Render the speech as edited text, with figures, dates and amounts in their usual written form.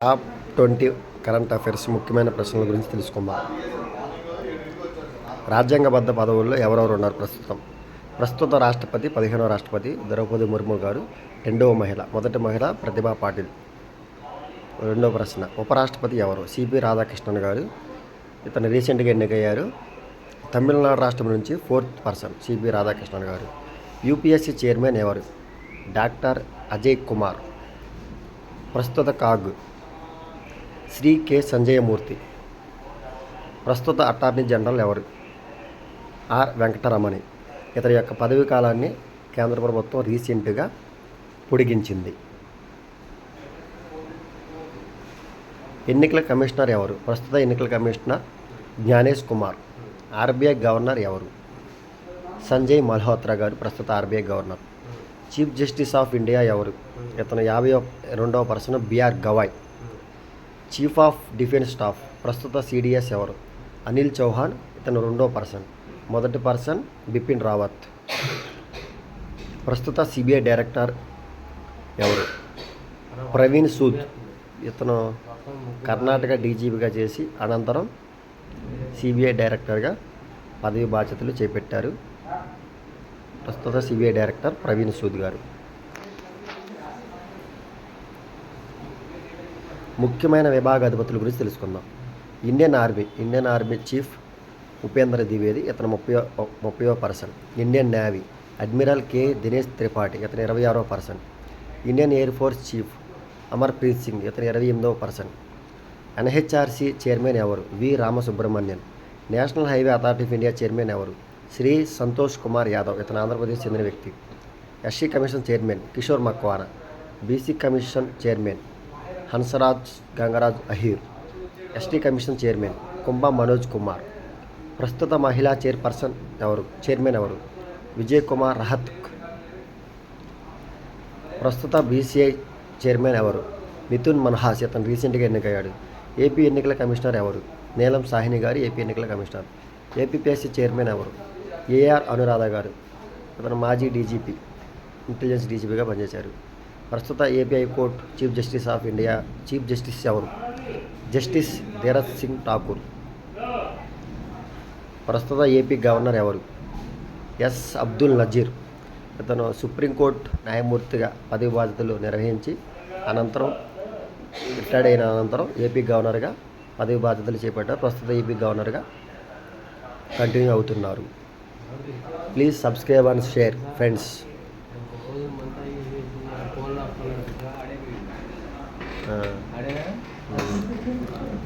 Top 20 current affairs ముఖ్యమైన ప్రశ్నల గురించి తెలుసుకుందాం. రాజ్యాంగబద్ధ పదవుల్లో ఎవరెవరు ఉన్నారు ప్రస్తుత రాష్ట్రపతి 15వ రాష్ట్రపతి ద్రౌపది ముర్ము గారు. 2వ మహిళ, మొదటి మహిళ ప్రతిభా పాటిల్. రెండవ ప్రశ్న, ఉపరాష్ట్రపతి ఎవరు? సిపి రాధాకృష్ణన్ గారు. ఇతను రీసెంట్గా ఎన్నికయ్యారు. తమిళనాడు రాష్ట్రం నుంచి 4th పర్సన్ సిపి రాధాకృష్ణన్ గారు. యూపీఎస్సీ చైర్మన్ ఎవరు? డాక్టర్ అజయ్ కుమార్. ప్రస్తుత కాగ్ శ్రీ కె సంజయమూర్తి. ప్రస్తుత అటార్నీ జనరల్ ఎవరు? ఆర్ వెంకటరమణి. ఇతని యొక్క పదవీ కాలాన్ని కేంద్ర ప్రభుత్వం రీసెంట్గా పొడిగించింది. ఎన్నికల కమిషనర్ ఎవరు? ప్రస్తుత ఎన్నికల commissioner Gyanesh Kumar. RBI governor ఎవరు? సంజయ్ మల్హోత్రా గారు ప్రస్తుత RBI governor. Chief justice of India ఎవరు? ఇతను 52వ person BR Gavai. Chief of defence staff ప్రస్తుత సిడిఎస్ ఎవరు? అనిల్ చౌహాన్. ఇతను 2వ పర్సన్. మొదటి పర్సన్ బిపిన్ రావత్. ప్రస్తుత సిబిఐ డైరెక్టర్ ఎవరు? ప్రవీణ్ సూద్. ఇతను కర్ణాటక డీజీపీగా చేసి అనంతరం సిబిఐ డైరెక్టర్గా పదవి బాధ్యతలు చేపట్టారు. ప్రస్తుత సిబిఐ డైరెక్టర్ ప్రవీణ్ సూద్ గారు. ముఖ్యమైన విభాగ అధిపతుల గురించి తెలుసుకుందాం. Indian army chief Upendra Dwivedi. ఇతను 30వ person. Indian navy admiral K Dinesh Tripathi. ఇతను 26వ person. Indian air force chief Amarpreet Singh. ఇతను 28వ పర్సన్. ఎన్హెచ్ఆర్సీ చైర్మన్ ఎవరు? V Ramasubramanian. National highway authority of India chairman ఎవరు? శ్రీ సంతోష్ కుమార్ యాదవ్. ఇతను ఆంధ్రప్రదేశ్ చెందిన వ్యక్తి. SC commission chairman Kishor Makwana. BC commission chairman Hansraj Gangaraj Ahir. ST commission chairman Kumbha Manoj Kumar. ప్రస్తుత మహిళా చైర్మన్ ఎవరు? విజయ్ కుమార్ రహత్క్. ప్రస్తుత బీసీఐ చైర్మన్ ఎవరు? మిథున్ మన్హాస్. ఇతను రీసెంట్గా ఎన్నికయ్యాడు. ఏపీ ఎన్నికల కమిషనర్ ఎవరు? నీలం సాహ్ని గారు ఏపీ ఎన్నికల కమిషనర్. ఏపీపీఎస్సీ చైర్మన్ ఎవరు? ఏఆర్ అనురాధ గారు. ఇతను మాజీ డీజీపీ, ఇంటెలిజెన్స్ డీజీపీగా పనిచేశారు. ప్రస్తుత AP high court chief justice of India chief justice ఎవరు? జస్టిస్ ధీరజ్ సింగ్ ఠాకూర్. ప్రస్తుత ఏపీ గవర్నర్ ఎవరు? ఎస్ అబ్దుల్ నజీర్. ఇతను సుప్రీంకోర్టు న్యాయమూర్తిగా పదవి బాధ్యతలు నిర్వహించి అనంతరం రిటైర్డ్ అయిన అనంతరం ఏపీ గవర్నర్గా పదవి బాధ్యతలు చేపట్టారు. ప్రస్తుత ఏపీ గవర్నర్గా కంటిన్యూ అవుతున్నారు. Please subscribe and share friends.